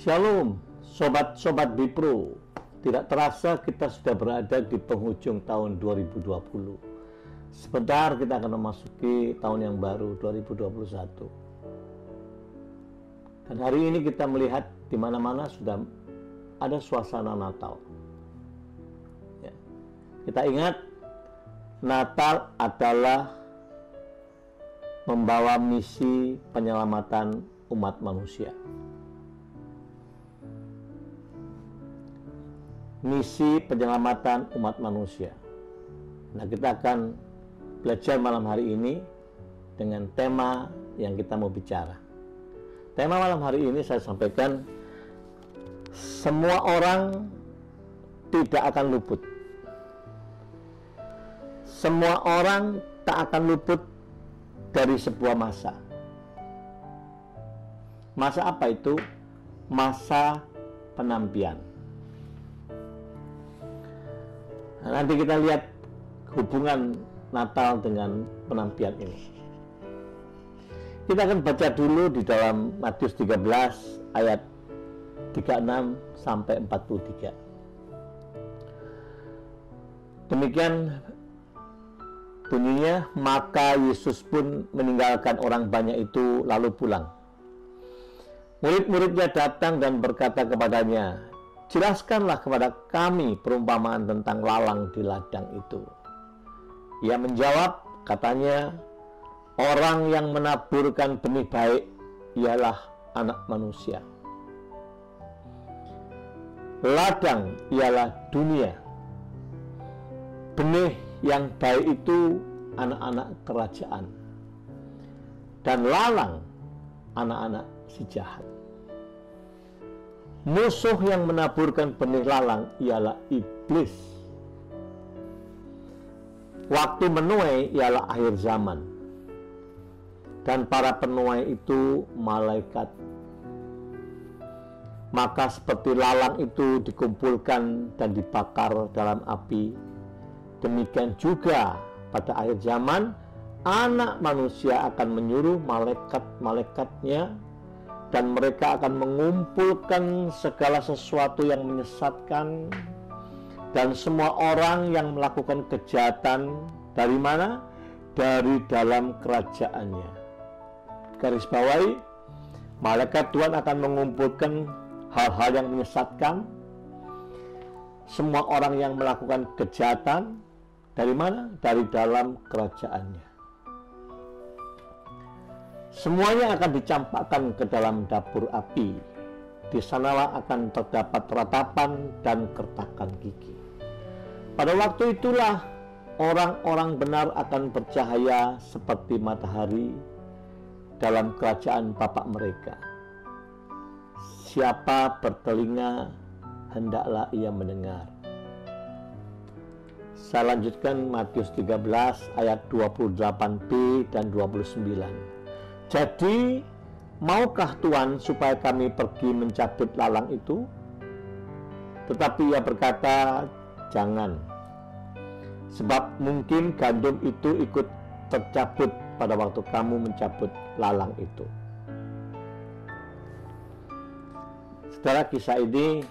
Shalom, sobat-sobat Bipro. Tidak terasa kita sudah berada di penghujung tahun 2020. Sebentar kita akan memasuki tahun yang baru 2021. Dan hari ini kita melihat di mana-mana sudah ada suasana Natal. Ya. Kita ingat Natal adalah membawa misi penyelamatan umat manusia. Misi penyelamatan umat manusia. Nah, kita akan belajar malam hari ini dengan tema yang kita mau bicara. Tema malam hari ini saya sampaikan, semua orang tidak akan luput. Semua orang tak akan luput dari sebuah masa. Masa apa itu? Masa penampian. Nah, nanti kita lihat hubungan Natal dengan penampian ini. Kita akan baca dulu di dalam Matius 13 ayat 36 sampai 43. Demikian bunyinya, maka Yesus pun meninggalkan orang banyak itu lalu pulang. Murid-muridnya datang dan berkata kepadanya, jelaskanlah kepada kami perumpamaan tentang lalang di ladang itu. Ia menjawab, katanya, orang yang menaburkan benih baik ialah anak manusia. Ladang ialah dunia. Benih yang baik itu anak-anak kerajaan. Dan lalang anak-anak si jahat. Musuh yang menaburkan benih lalang ialah iblis. Waktu menuai ialah akhir zaman. Dan para penuai itu malaikat. Maka seperti lalang itu dikumpulkan dan dibakar dalam api, demikian juga pada akhir zaman anak manusia akan menyuruh malaikat-malaikatnya, dan mereka akan mengumpulkan segala sesuatu yang menyesatkan dan semua orang yang melakukan kejahatan dari mana? Dari dalam kerajaannya. Garis bawahi, malaikat Tuhan akan mengumpulkan hal-hal yang menyesatkan, semua orang yang melakukan kejahatan dari mana? Dari dalam kerajaannya. Semuanya akan dicampakkan ke dalam dapur api. Di sanalah akan terdapat ratapan dan kertakan gigi. Pada waktu itulah orang-orang benar akan bercahaya seperti matahari dalam kerajaan Bapa mereka. Siapa bertelinga, hendaklah ia mendengar. Saya lanjutkan Matius 13 ayat 28b dan 29. Jadi, maukah Tuhan supaya kami pergi mencabut lalang itu? Tetapi ia berkata, jangan. Sebab mungkin gandum itu ikut tercabut pada waktu kamu mencabut lalang itu. Saudara, kisah ini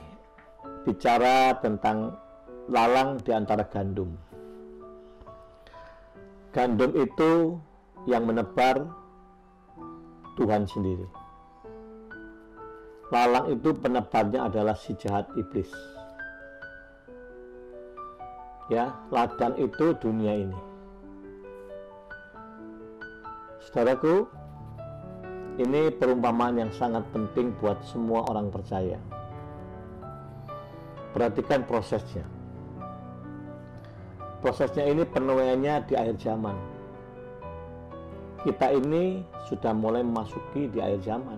bicara tentang lalang di antara gandum. Gandum itu yang menebar Tuhan sendiri. Lalang itu penebarnya adalah si jahat iblis. Ya, ladang itu dunia ini. Saudaraku, ini perumpamaan yang sangat penting buat semua orang percaya. Perhatikan prosesnya. Prosesnya ini penuaiannya di akhir zaman. Kita ini sudah mulai memasuki di akhir zaman.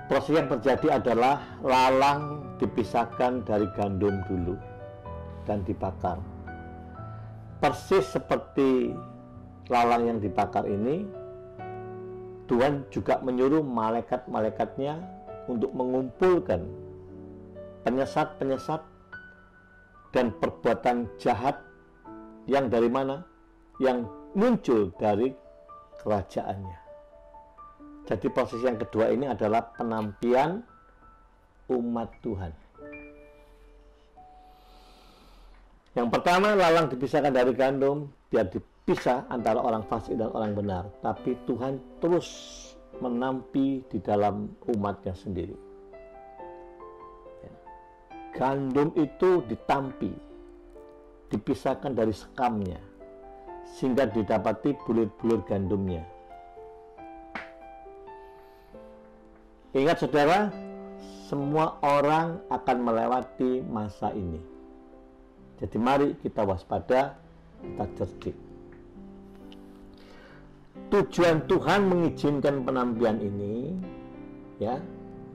Proses yang terjadi adalah lalang dipisahkan dari gandum dulu dan dibakar. Persis seperti lalang yang dibakar ini, Tuhan juga menyuruh malaikat-malaikatnya untuk mengumpulkan penyesat-penyesat dan perbuatan jahat yang dari mana? Yang muncul dari kerajaannya. Jadi proses yang kedua ini adalah penampian umat Tuhan. Yang pertama, lalang dipisahkan dari gandum, biar dipisah antara orang fasik dan orang benar. Tapi Tuhan terus menampi di dalam umatnya sendiri. Gandum itu ditampi, dipisahkan dari sekamnya, sehingga didapati bulir-bulir gandumnya. Ingat saudara, semua orang akan melewati masa ini. Jadi mari kita waspada, kita cerdik. Tujuan Tuhan mengizinkan penampian ini, ya,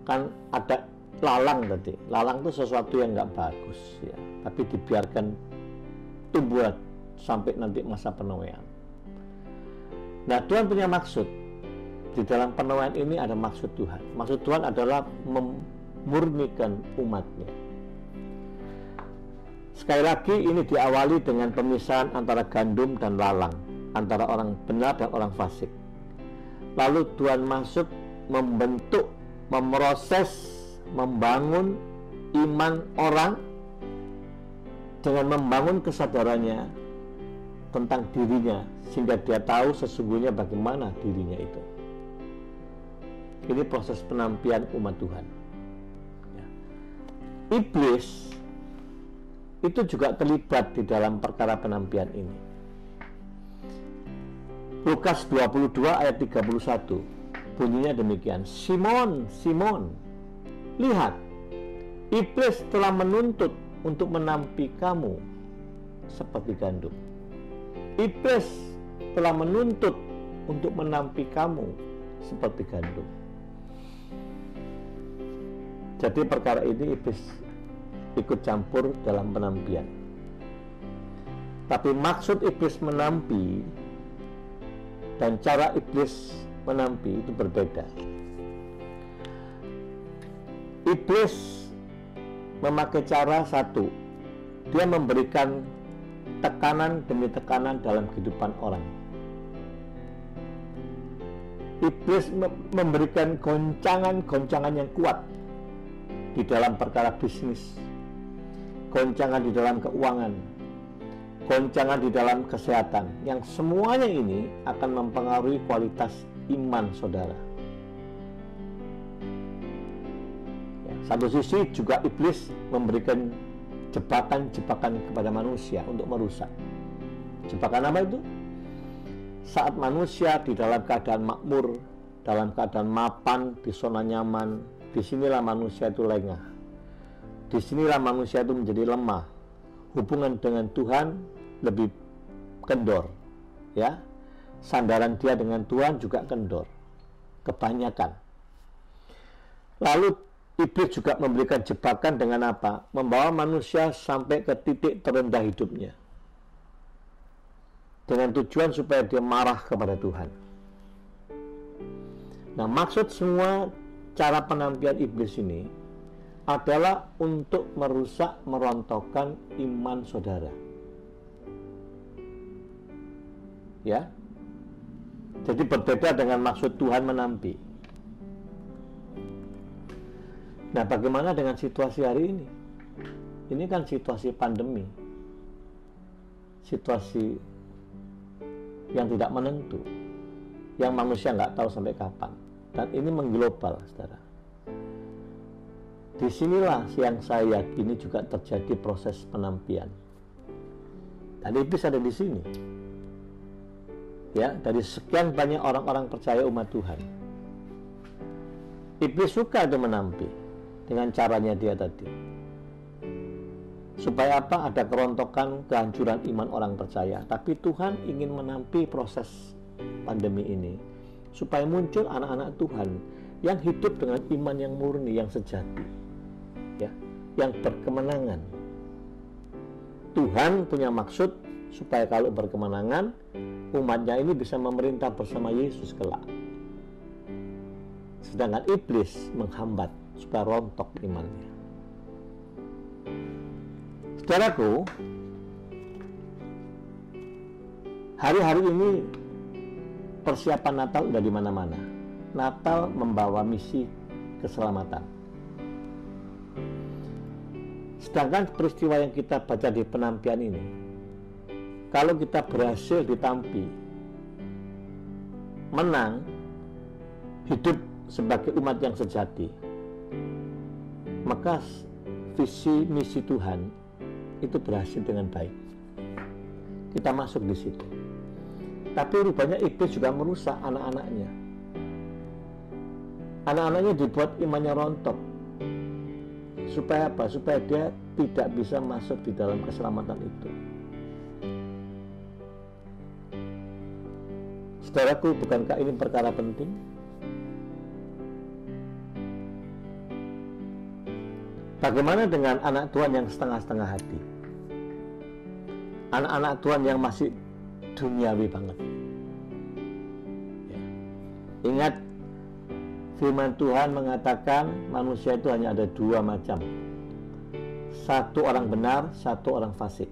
kan ada lalang tadi. Lalang itu sesuatu yang nggak bagus, ya, tapi dibiarkan tumbuh sampai nanti masa penuaian. Nah, Tuhan punya maksud. Di dalam penuaian ini ada maksud Tuhan. Maksud Tuhan adalah memurnikan umatnya. Sekali lagi ini diawali dengan pemisahan antara gandum dan lalang, antara orang benar dan orang fasik. Lalu Tuhan masuk membentuk, memproses, membangun iman orang dengan membangun kesadarannya tentang dirinya, sehingga dia tahu sesungguhnya bagaimana dirinya itu. Ini proses penampian umat Tuhan. Iblis itu juga terlibat di dalam perkara penampian ini. Lukas 22 ayat 31 bunyinya demikian. Simon, Simon, lihat, iblis telah menuntut untuk menampi kamu seperti gandum. Iblis telah menuntut untuk menampi kamu seperti gandum. Jadi perkara ini iblis ikut campur dalam penampian. Tapi maksud iblis menampi dan cara iblis menampi itu berbeda. Iblis memakai cara satu, dia memberikan tekanan demi tekanan dalam kehidupan orang. Iblis memberikan goncangan-goncangan yang kuat di dalam perkara bisnis, goncangan di dalam keuangan, goncangan di dalam kesehatan, yang semuanya ini akan mempengaruhi kualitas iman saudara. Satu sisi juga iblis memberikan jebakan-jebakan kepada manusia untuk merusak. Jebakan apa itu? Saat manusia di dalam keadaan makmur, dalam keadaan mapan, di zona nyaman, disinilah manusia itu lengah. Disinilah manusia itu menjadi lemah. Hubungan dengan Tuhan lebih kendor, ya. Sandaran dia dengan Tuhan juga kendor, kebanyakan. Lalu iblis juga memberikan jebakan dengan apa? Membawa manusia sampai ke titik terendah hidupnya, dengan tujuan supaya dia marah kepada Tuhan. Nah, maksud semua cara penampian iblis ini adalah untuk merusak, merontokkan iman saudara. Ya. Jadi berbeda dengan maksud Tuhan menampi. Nah, bagaimana dengan situasi hari ini? Ini kan situasi pandemi. Situasi yang tidak menentu, yang manusia nggak tahu sampai kapan. Dan ini mengglobal, saudara. Disinilah yang saya yakini juga terjadi proses penampian. Dan iblis ada di sini. Ya, dari sekian banyak orang-orang percaya umat Tuhan, iblis suka itu menampi dengan caranya dia tadi. Supaya apa? Ada kerontokan, kehancuran iman orang percaya. Tapi Tuhan ingin menampi proses pandemi ini supaya muncul anak-anak Tuhan yang hidup dengan iman yang murni, yang sejati, ya, yang berkemenangan. Tuhan punya maksud supaya kalau berkemenangan, umatnya ini bisa memerintah bersama Yesus kelak. Sedangkan iblis menghambat supaya rontok imannya. Saudaraku, hari-hari ini persiapan Natal udah di mana-mana. Natal membawa misi keselamatan. Sedangkan peristiwa yang kita baca di penampian ini, kalau kita berhasil ditampi, menang, hidup sebagai umat yang sejati, maka visi misi Tuhan itu berhasil dengan baik. Kita masuk di situ. Tapi rupanya iblis juga merusak anak-anaknya. Anak-anaknya dibuat imannya rontok. Supaya apa? Supaya dia tidak bisa masuk di dalam keselamatan itu. Saudaraku, bukankah ini perkara penting? Bagaimana dengan anak Tuhan yang setengah-setengah hati? Anak-anak Tuhan yang masih duniawi banget. Ya. Ingat, firman Tuhan mengatakan manusia itu hanya ada dua macam. Satu orang benar, satu orang fasik.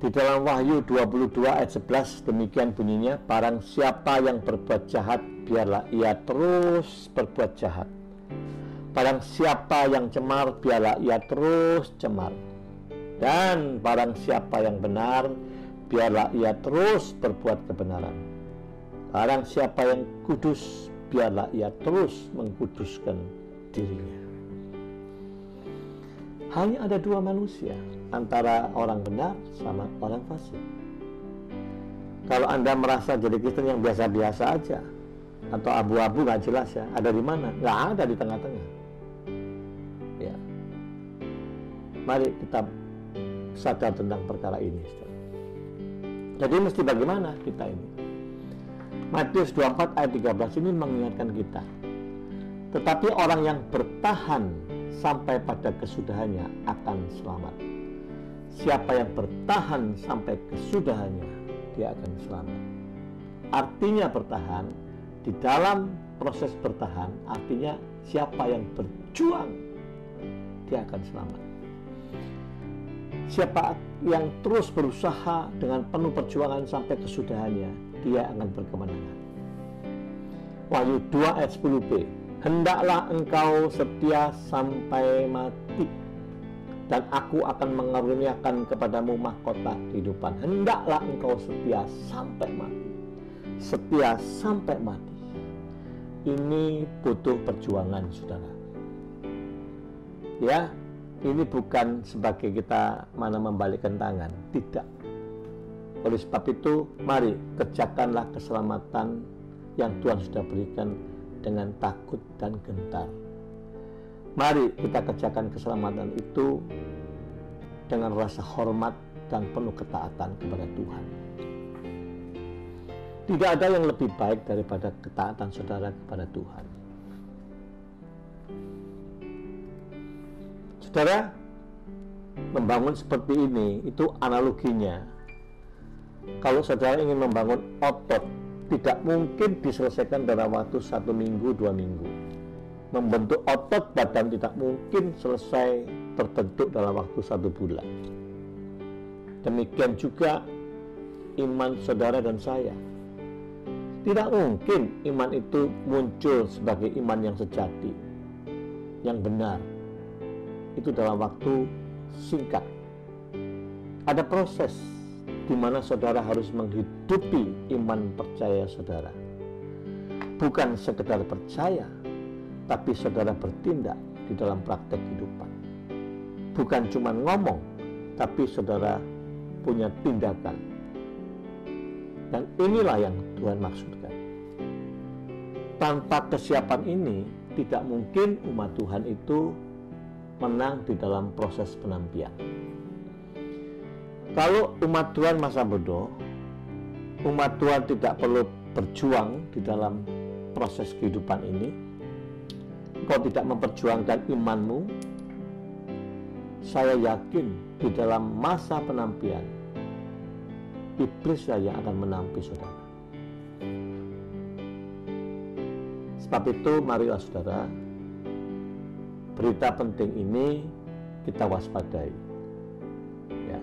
Di dalam Wahyu 22 ayat 11 demikian bunyinya, barang siapa yang berbuat jahat, biarlah ia terus berbuat jahat. Barang siapa yang cemar, biarlah ia terus cemar. Dan barang siapa yang benar, biarlah ia terus berbuat kebenaran. Barang siapa yang kudus, biarlah ia terus mengkuduskan dirinya. Hanya ada dua manusia, antara orang benar sama orang fasik. Kalau Anda merasa jadi Kristen yang biasa-biasa aja, atau abu-abu gak jelas ya, ada di mana? Gak ada di tengah-tengah. Ya. Mari kita sadar tentang perkara ini. Jadi mesti bagaimana kita ini? Matius 24 ayat 13 ini mengingatkan kita. Tetapi orang yang bertahan sampai pada kesudahannya akan selamat. Siapa yang bertahan sampai kesudahannya, dia akan selamat. Artinya bertahan, di dalam proses bertahan, artinya siapa yang berjuang, dia akan selamat. Siapa yang terus berusaha dengan penuh perjuangan sampai kesudahannya, dia akan berkemenangan. Wahyu 2 ayat 10b, hendaklah engkau setia sampai mati, dan aku akan mengaruniakan kepadamu mahkota kehidupan. Hendaklah engkau setia sampai mati. Setia sampai mati. Ini butuh perjuangan, saudara. Ya, ini bukan sebagai kita mana membalikkan tangan. Tidak. Oleh sebab itu, mari kerjakanlah keselamatan yang Tuhan sudah berikan dengan takut dan gentar. Mari kita kerjakan keselamatan itu dengan rasa hormat dan penuh ketaatan kepada Tuhan. Tidak ada yang lebih baik daripada ketaatan saudara kepada Tuhan. Saudara, membangun seperti ini, itu analoginya. Kalau saudara ingin membangun otot, tidak mungkin diselesaikan dalam waktu 1 minggu, 2 minggu. Membentuk otot badan tidak mungkin selesai terbentuk dalam waktu 1 bulan. Demikian juga iman saudara dan saya. Tidak mungkin iman itu muncul sebagai iman yang sejati, yang benar. Itu dalam waktu singkat. Ada proses di mana saudara harus menghidupi iman percaya saudara. Bukan sekedar percaya, tapi saudara bertindak di dalam praktek kehidupan. Bukan cuma ngomong, tapi saudara punya tindakan. Dan inilah yang Tuhan maksudkan. Tanpa kesiapan ini, tidak mungkin umat Tuhan itu menang di dalam proses penampian. Kalau umat Tuhan masa bodoh, umat Tuhan tidak perlu berjuang di dalam proses kehidupan ini. Kau tidak memperjuangkan imanmu, saya yakin di dalam masa penampian, iblis saja yang akan menampi saudara. Sebab itu marilah saudara, berita penting ini kita waspadai. Ya.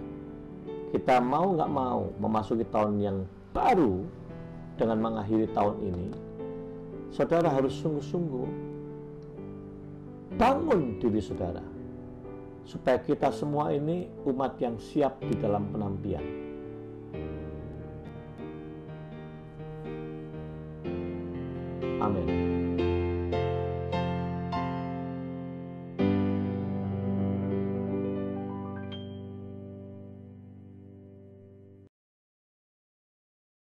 Kita mau nggak mau memasuki tahun yang baru dengan mengakhiri tahun ini, saudara harus sungguh-sungguh bangun diri saudara, supaya kita semua ini umat yang siap di dalam penantian. Amin.